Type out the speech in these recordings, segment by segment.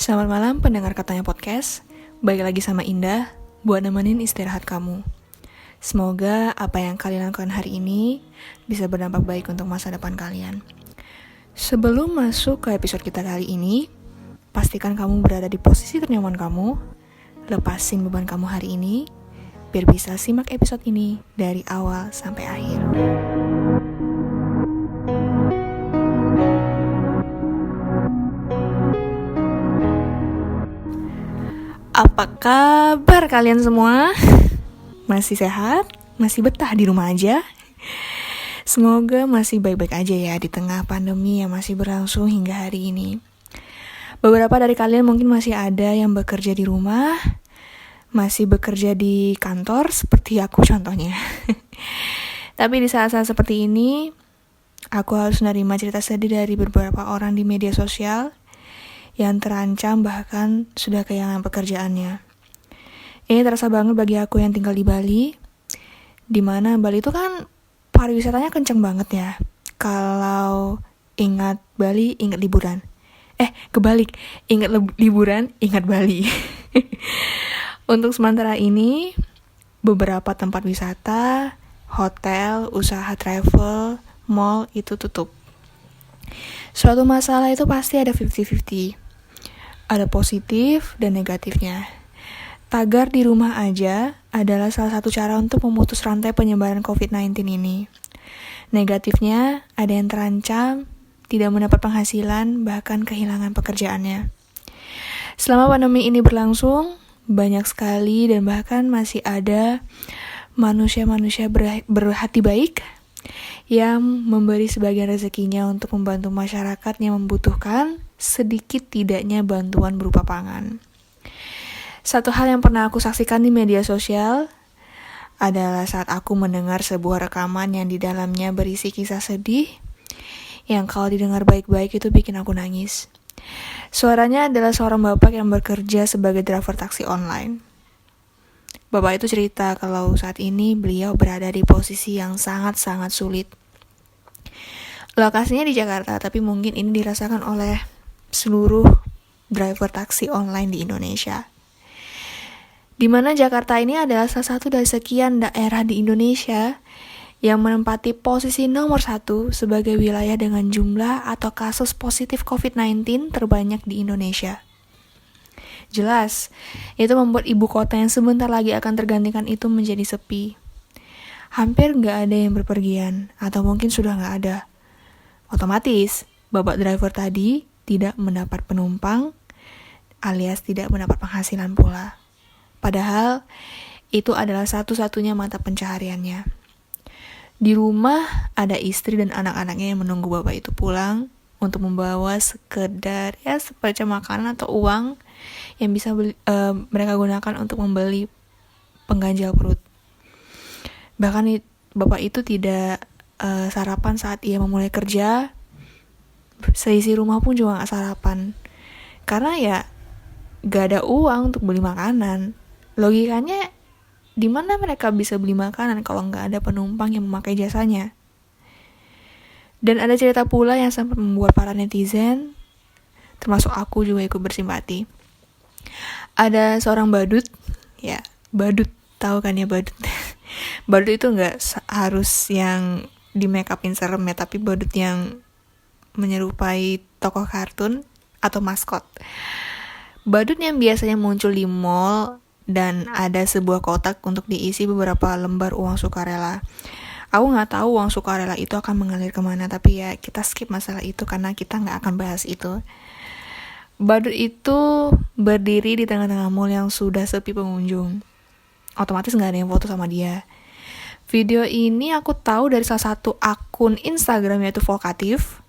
Selamat malam pendengar Katanya Podcast. Balik lagi sama Indah buat nemenin istirahat kamu. Semoga apa yang kalian lakukan hari ini bisa berdampak baik untuk masa depan kalian. Sebelum masuk ke episode kita kali ini, pastikan kamu berada di posisi ternyaman kamu, lepasin beban kamu hari ini, biar bisa simak episode ini dari awal sampai akhir. Apa kabar kalian semua? Masih sehat? Masih betah di rumah aja? Semoga masih baik-baik aja ya di tengah pandemi yang masih berlangsung hingga hari ini. Beberapa dari kalian mungkin masih ada yang bekerja di rumah, masih bekerja di kantor seperti aku contohnya. Tapi di saat-saat seperti ini, aku harus menerima cerita sedih dari beberapa orang di media sosial yang terancam bahkan sudah kehilangan pekerjaannya. Ini terasa banget bagi aku yang tinggal di Bali, dimana Bali itu kan pariwisatanya kenceng banget ya. Kalau ingat Bali, ingat liburan. Kebalik, ingat liburan, ingat Bali. Untuk sementara ini, beberapa tempat wisata, hotel, usaha travel, mall itu tutup. Suatu masalah itu pasti ada 50-50. Ada positif dan negatifnya. Tagar di rumah aja adalah salah satu cara untuk memutus rantai penyebaran COVID-19 ini. Negatifnya, ada yang terancam, tidak mendapat penghasilan, bahkan kehilangan pekerjaannya. Selama pandemi ini berlangsung, banyak sekali dan bahkan masih ada manusia-manusia berhati baik yang memberi sebagian rezekinya untuk membantu masyarakat yang membutuhkan sedikit tidaknya bantuan berupa pangan. Satu hal yang pernah aku saksikan di media sosial adalah saat aku mendengar sebuah rekaman yang di dalamnya berisi kisah sedih yang kalau didengar baik-baik itu bikin aku nangis. Suaranya adalah seorang bapak yang bekerja sebagai driver taksi online. Bapak itu cerita kalau saat ini beliau berada di posisi yang sangat-sangat sulit. Lokasinya di Jakarta, tapi mungkin ini dirasakan oleh seluruh driver taksi online di Indonesia. Di mana Jakarta ini adalah salah satu dari sekian daerah di Indonesia yang menempati posisi nomor 1 sebagai wilayah dengan jumlah atau kasus positif COVID-19 terbanyak di Indonesia. Jelas, itu membuat ibu kota yang sebentar lagi akan tergantikan itu menjadi sepi. Hampir gak ada yang berpergian, atau mungkin sudah gak ada. Otomatis, bapak driver tadi tidak mendapat penumpang, alias tidak mendapat penghasilan pula. Padahal, itu adalah satu-satunya mata pencahariannya. Di rumah, ada istri dan anak-anaknya yang menunggu bapak itu pulang untuk membawa sekedar semacam makanan atau uang yang bisa mereka gunakan untuk membeli pengganjal perut. Bahkan bapak itu tidak sarapan saat ia memulai kerja. Seisi rumah pun juga gak sarapan. Karena ya gak ada uang untuk beli makanan. Logikanya di mana mereka bisa beli makanan kalau gak ada penumpang yang memakai jasanya? Dan ada cerita pula yang sempat membuat para netizen, termasuk aku juga ikut bersimpati. Ada seorang badut, ya badut, tahu kan ya badut. Badut itu gak harus yang di make upin serem ya, tapi badut yang menyerupai tokoh kartun atau maskot. Badut yang biasanya muncul di mall dan ada sebuah kotak untuk diisi beberapa lembar uang sukarela. Aku gak tahu uang sukarela itu akan mengalir kemana, tapi ya kita skip masalah itu karena kita gak akan bahas itu. Badut itu berdiri di tengah-tengah mall yang sudah sepi pengunjung. Otomatis gak ada yang foto sama dia. Video ini aku tahu dari salah satu akun Instagram yaitu Vokatif.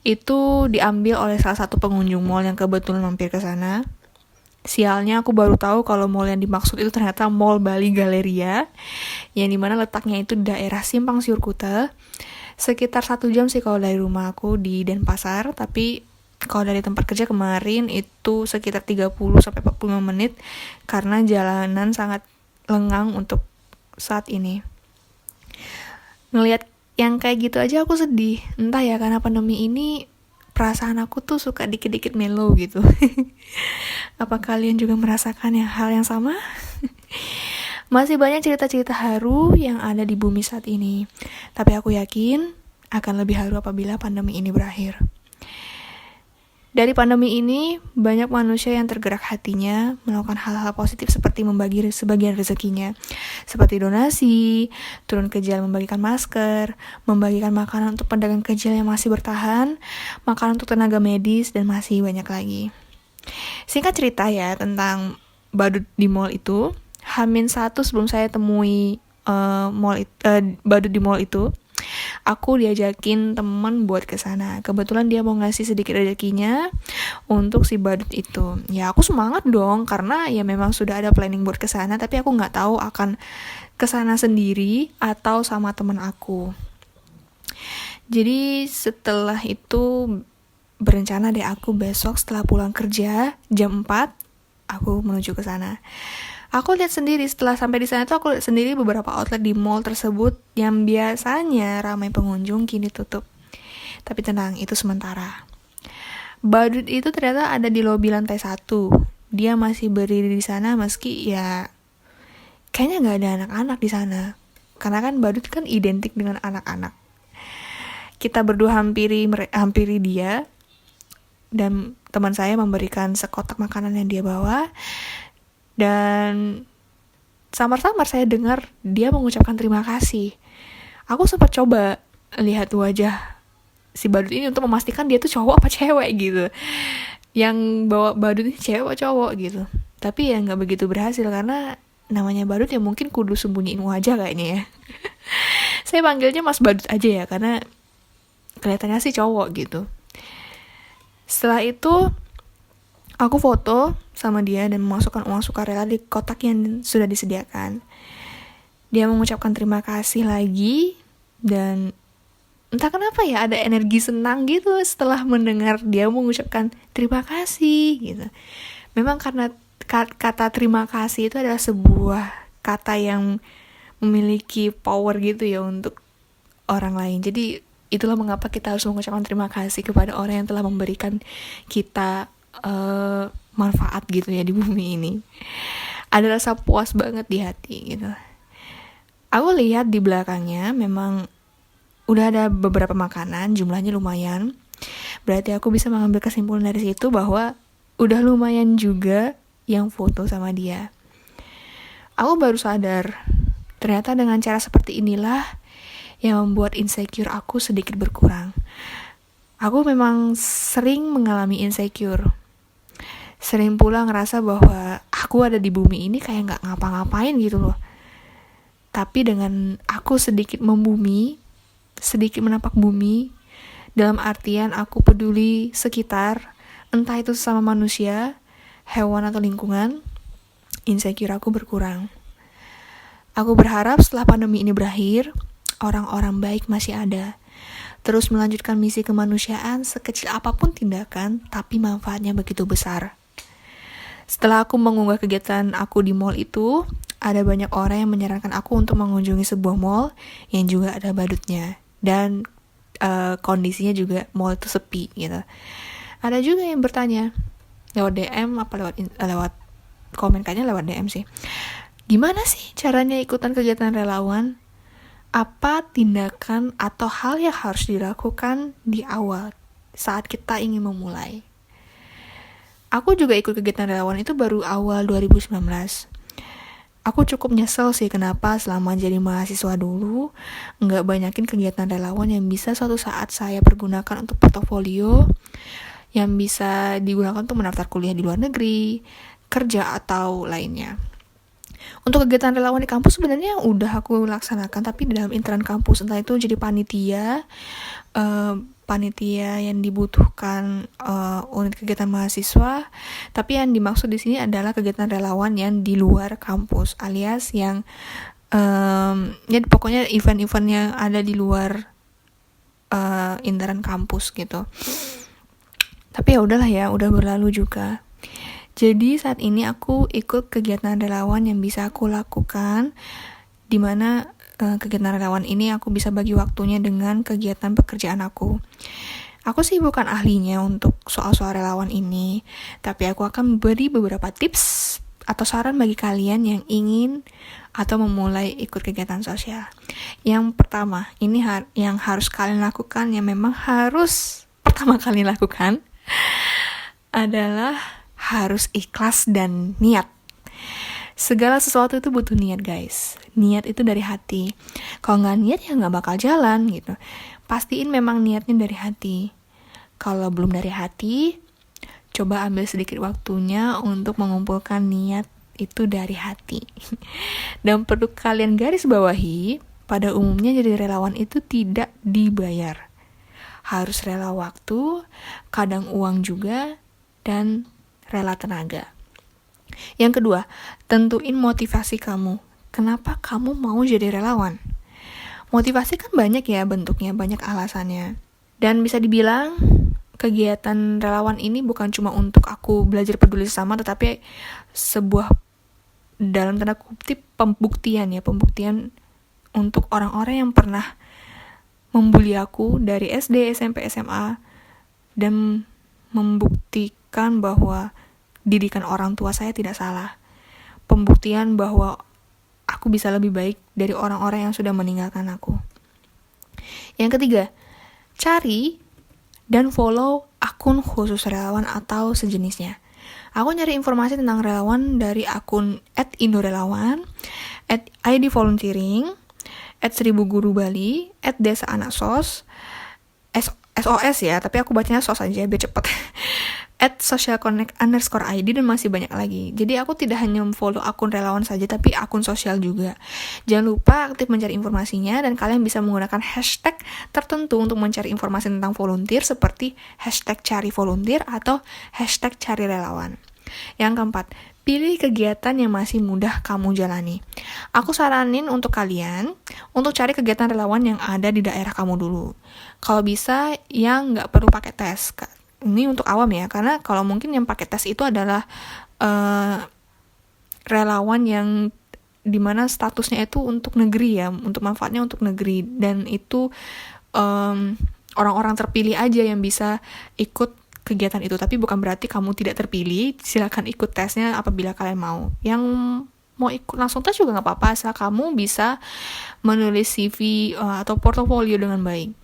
Itu diambil oleh salah satu pengunjung mall yang kebetulan mampir ke sana. Sialnya aku baru tahu kalau mall yang dimaksud itu ternyata Mall Bali Galleria, yang dimana letaknya itu di daerah Simpang Siur Kuta. Sekitar 1 jam sih kalau dari rumah aku di Denpasar, tapi kalau dari tempat kerja kemarin itu sekitar 30-45 menit karena jalanan sangat lengang untuk saat ini. Ngelihat yang kayak gitu aja aku sedih. Entah ya, karena pandemi ini perasaan aku tuh suka dikit-dikit mellow gitu. Apa kalian juga merasakan hal yang sama? Masih banyak cerita-cerita haru yang ada di bumi saat ini, tapi aku yakin akan lebih haru apabila pandemi ini berakhir. Dari pandemi ini, banyak manusia yang tergerak hatinya melakukan hal-hal positif seperti membagi sebagian rezekinya, seperti donasi, turun ke jalan membagikan masker, membagikan makanan untuk pedagang kecil yang masih bertahan, makanan untuk tenaga medis, dan masih banyak lagi. Singkat cerita ya tentang badut di mall itu, H-1 sebelum saya temui badut di mall itu, aku diajakin temen buat ke sana. Kebetulan dia mau ngasih sedikit rezekinya untuk si badut itu. Ya aku semangat dong karena ya memang sudah ada planning buat ke sana, tapi aku nggak tahu akan ke sana sendiri atau sama temen aku. Jadi setelah itu berencana deh aku besok setelah pulang kerja jam 4 aku menuju ke sana. Aku lihat sendiri setelah sampai di sana tuh aku lihat sendiri beberapa outlet di mall tersebut yang biasanya ramai pengunjung kini tutup. Tapi tenang, itu sementara. Badut itu ternyata ada di lobi lantai 1. Dia masih berdiri di sana meski ya kayaknya nggak ada anak-anak di sana. Karena kan badut kan identik dengan anak-anak. Kita berdua hampiri dia dan teman saya memberikan sekotak makanan yang dia bawa. Dan samar-samar saya dengar dia mengucapkan terima kasih. Aku sempat coba lihat wajah si badut ini untuk memastikan dia tuh cowok apa cewek gitu. Yang bawa badut ini cewek apa cowok gitu. Tapi ya gak begitu berhasil karena namanya badut ya mungkin kudu sembunyiin wajah kayaknya ya. Saya panggilnya Mas Badut aja ya karena kelihatannya sih cowok gitu. Setelah itu aku foto sama dia dan memasukkan uang sukarela di kotak yang sudah disediakan. Dia mengucapkan terima kasih lagi dan entah kenapa ya ada energi senang gitu setelah mendengar dia mengucapkan terima kasih gitu. Memang karena kata terima kasih itu adalah sebuah kata yang memiliki power gitu ya untuk orang lain. Jadi itulah mengapa kita harus mengucapkan terima kasih kepada orang yang telah memberikan kita manfaat gitu ya di bumi ini. Ada rasa puas banget di hati gitu. Aku lihat di belakangnya memang udah ada beberapa makanan, jumlahnya lumayan. Berarti aku bisa mengambil kesimpulan dari situ bahwa udah lumayan juga yang foto sama dia. Aku baru sadar ternyata dengan cara seperti inilah yang membuat insecure aku sedikit berkurang. Aku memang sering mengalami insecure. Sering pula ngerasa bahwa aku ada di bumi ini kayak gak ngapa-ngapain gitu loh. Tapi dengan aku sedikit membumi, sedikit menapak bumi, dalam artian aku peduli sekitar, entah itu sesama manusia, hewan atau lingkungan, insecure aku berkurang. Aku berharap setelah pandemi ini berakhir, orang-orang baik masih ada. Terus melanjutkan misi kemanusiaan sekecil apapun tindakan, tapi manfaatnya begitu besar. Setelah aku mengunggah kegiatan aku di mall itu, ada banyak orang yang menyarankan aku untuk mengunjungi sebuah mall yang juga ada badutnya. Dan kondisinya juga mall itu sepi gitu. Ada juga yang bertanya, lewat DM apa lewat komen, kayaknya lewat DM sih. Gimana sih caranya ikutan kegiatan relawan? Apa tindakan atau hal yang harus dilakukan di awal saat kita ingin memulai? Aku juga ikut kegiatan relawan itu baru awal 2019. Aku cukup nyesel sih kenapa selama jadi mahasiswa dulu nggak banyakin kegiatan relawan yang bisa suatu saat saya pergunakan untuk portofolio, yang bisa digunakan untuk mendaftar kuliah di luar negeri, kerja atau lainnya. Untuk kegiatan relawan di kampus sebenarnya udah aku laksanakan, tapi di dalam intern kampus, entah itu jadi panitia yang dibutuhkan unit kegiatan mahasiswa, tapi yang dimaksud di sini adalah kegiatan relawan yang di luar kampus, alias yang ya pokoknya event-event yang ada di luar intern kampus gitu. Tapi ya udahlah ya, udah berlalu juga. Jadi saat ini aku ikut kegiatan relawan yang bisa aku lakukan, di mana kegiatan relawan ini aku bisa bagi waktunya dengan kegiatan pekerjaan aku. Aku sih bukan ahlinya untuk soal-soal relawan ini, tapi aku akan beri beberapa tips atau saran bagi kalian yang ingin atau memulai ikut kegiatan sosial. Yang pertama, ini yang harus kalian lakukan, yang memang harus pertama kali lakukan, adalah harus ikhlas dan niat. Segala sesuatu itu butuh niat, guys. Niat itu dari hati. Kalau nggak niat ya nggak bakal jalan gitu. Pastiin memang niatnya dari hati. Kalau belum dari hati, coba ambil sedikit waktunya untuk mengumpulkan niat itu dari hati. Dan perlu kalian garis bawahi, pada umumnya jadi relawan itu tidak dibayar. Harus rela waktu, kadang uang juga, dan rela tenaga. Yang kedua, tentuin motivasi kamu. Kenapa kamu mau jadi relawan? Motivasi kan banyak ya bentuknya, banyak alasannya. Dan bisa dibilang, kegiatan relawan ini bukan cuma untuk aku belajar peduli sesama, tetapi sebuah dalam tanda kutip pembuktian untuk orang-orang yang pernah membuli aku dari SD, SMP, SMA, dan membuktikan bahwa didikan orang tua saya tidak salah. Pembuktian bahwa aku bisa lebih baik dari orang-orang yang sudah meninggalkan aku. Yang ketiga, cari dan follow akun khusus relawan atau sejenisnya. Aku nyari informasi tentang relawan dari akun @indorelawan, @idvolunteering, @1000guru Bali, @desa_anak_sos, SOS ya, tapi aku bacanya sos aja biar cepet. @socialconnect_id dan masih banyak lagi. Jadi aku tidak hanya follow akun relawan saja, tapi akun sosial juga. Jangan lupa aktif mencari informasinya, dan kalian bisa menggunakan hashtag tertentu untuk mencari informasi tentang volunteer, seperti hashtag cari volunteer atau hashtag cari relawan. Yang keempat, pilih kegiatan yang masih mudah kamu jalani. Aku saranin untuk kalian untuk cari kegiatan relawan yang ada di daerah kamu dulu. Kalau bisa yang nggak perlu pakai tes. Ini untuk awam ya, karena kalau mungkin yang pakai tes itu adalah relawan yang dimana statusnya itu untuk negeri ya, untuk manfaatnya untuk negeri, dan itu orang-orang terpilih aja yang bisa ikut kegiatan itu. Tapi bukan berarti kamu tidak terpilih, silakan ikut tesnya apabila kalian mau. Yang mau ikut langsung tes juga nggak apa-apa, asal kamu bisa menulis CV atau portofolio dengan baik.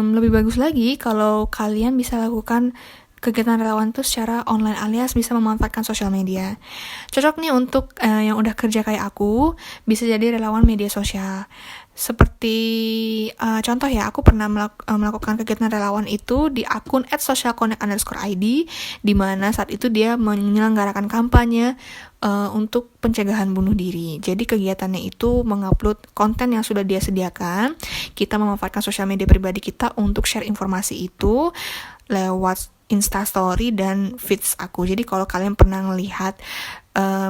Lebih bagus lagi kalau kalian bisa lakukan kegiatan relawan itu secara online alias bisa memanfaatkan sosial media. Cocok nih untuk yang udah kerja kayak aku, bisa jadi relawan media sosial. Seperti contoh ya, aku pernah melakukan kegiatan relawan itu di akun @socialconnect_id, di mana saat itu dia menyelenggarakan kampanye untuk pencegahan bunuh diri. Jadi kegiatannya itu mengupload konten yang sudah dia sediakan. Kita memanfaatkan sosial media pribadi kita untuk share informasi itu lewat Instastory dan feeds aku. Jadi kalau kalian pernah ngelihat,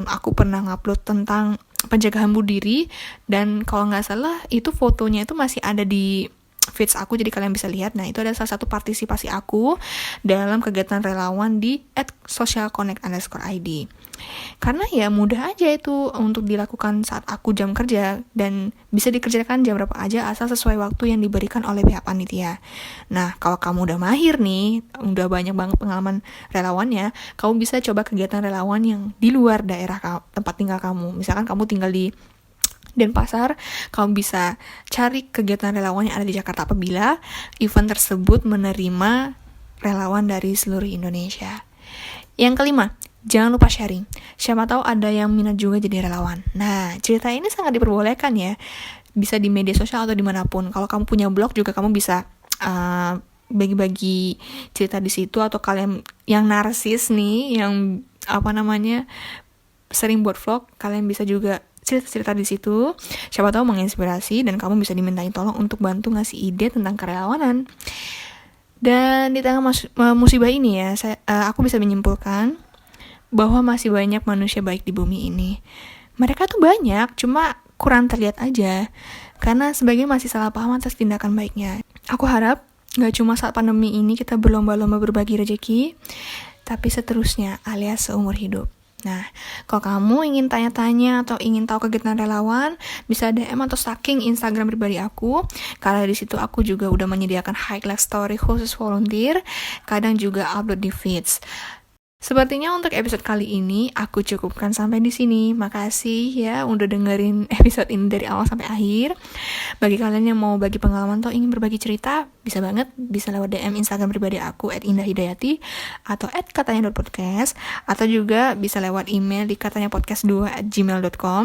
aku pernah ngupload tentang pencegahan bunuh diri, dan kalau nggak salah itu fotonya itu masih ada di feeds aku, jadi kalian bisa lihat. Nah, itu adalah salah satu partisipasi aku dalam kegiatan relawan di @socialconnect_id. Karena ya mudah aja itu untuk dilakukan saat aku jam kerja, dan bisa dikerjakan jam berapa aja asal sesuai waktu yang diberikan oleh pihak panitia. Nah, kalau kamu udah mahir nih, udah banyak banget pengalaman relawannya, kamu bisa coba kegiatan relawan yang di luar daerah tempat tinggal kamu. Misalkan kamu tinggal di Denpasar, kamu bisa cari kegiatan relawan yang ada di Jakarta apabila event tersebut menerima relawan dari seluruh Indonesia. Yang kelima, jangan lupa sharing. Siapa tahu ada yang minat juga jadi relawan. Nah, cerita ini sangat diperbolehkan ya. Bisa di media sosial atau dimanapun. Kalau kamu punya blog juga kamu bisa bagi-bagi cerita di situ. Atau kalian yang narsis nih, yang sering buat vlog, kalian bisa juga cerita-cerita di situ. Siapa tahu menginspirasi dan kamu bisa dimintain tolong untuk bantu ngasih ide tentang kerelawanan. Dan di tengah musibah ini ya, aku bisa menyimpulkan bahwa masih banyak manusia baik di bumi ini. Mereka tuh banyak, cuma kurang terlihat aja, karena sebagian masih salah paham atas tindakan baiknya. Aku harap gak cuma saat pandemi ini kita berlomba-lomba berbagi rezeki, tapi seterusnya alias seumur hidup. Nah, kalau kamu ingin tanya-tanya atau ingin tahu kegiatan relawan, bisa DM atau stalking Instagram pribadi aku. Karena di situ aku juga udah menyediakan highlight story khusus volunteer, kadang juga upload di feeds. Sepertinya untuk episode kali ini aku cukupkan sampai di sini. Makasih ya udah dengerin episode ini dari awal sampai akhir. Bagi kalian yang mau bagi pengalaman atau ingin berbagi cerita, bisa banget, bisa lewat DM Instagram pribadi aku @indahhidayati atau @katanya.podcast, atau juga bisa lewat email di katanyapodcast2@gmail.com.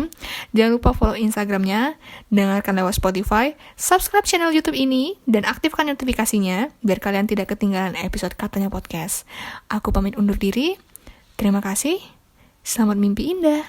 Jangan lupa follow Instagramnya, dengarkan lewat Spotify, subscribe channel YouTube ini, dan aktifkan notifikasinya biar kalian tidak ketinggalan episode Katanya Podcast. Aku pamit undur diri. Terima kasih. Selamat mimpi indah.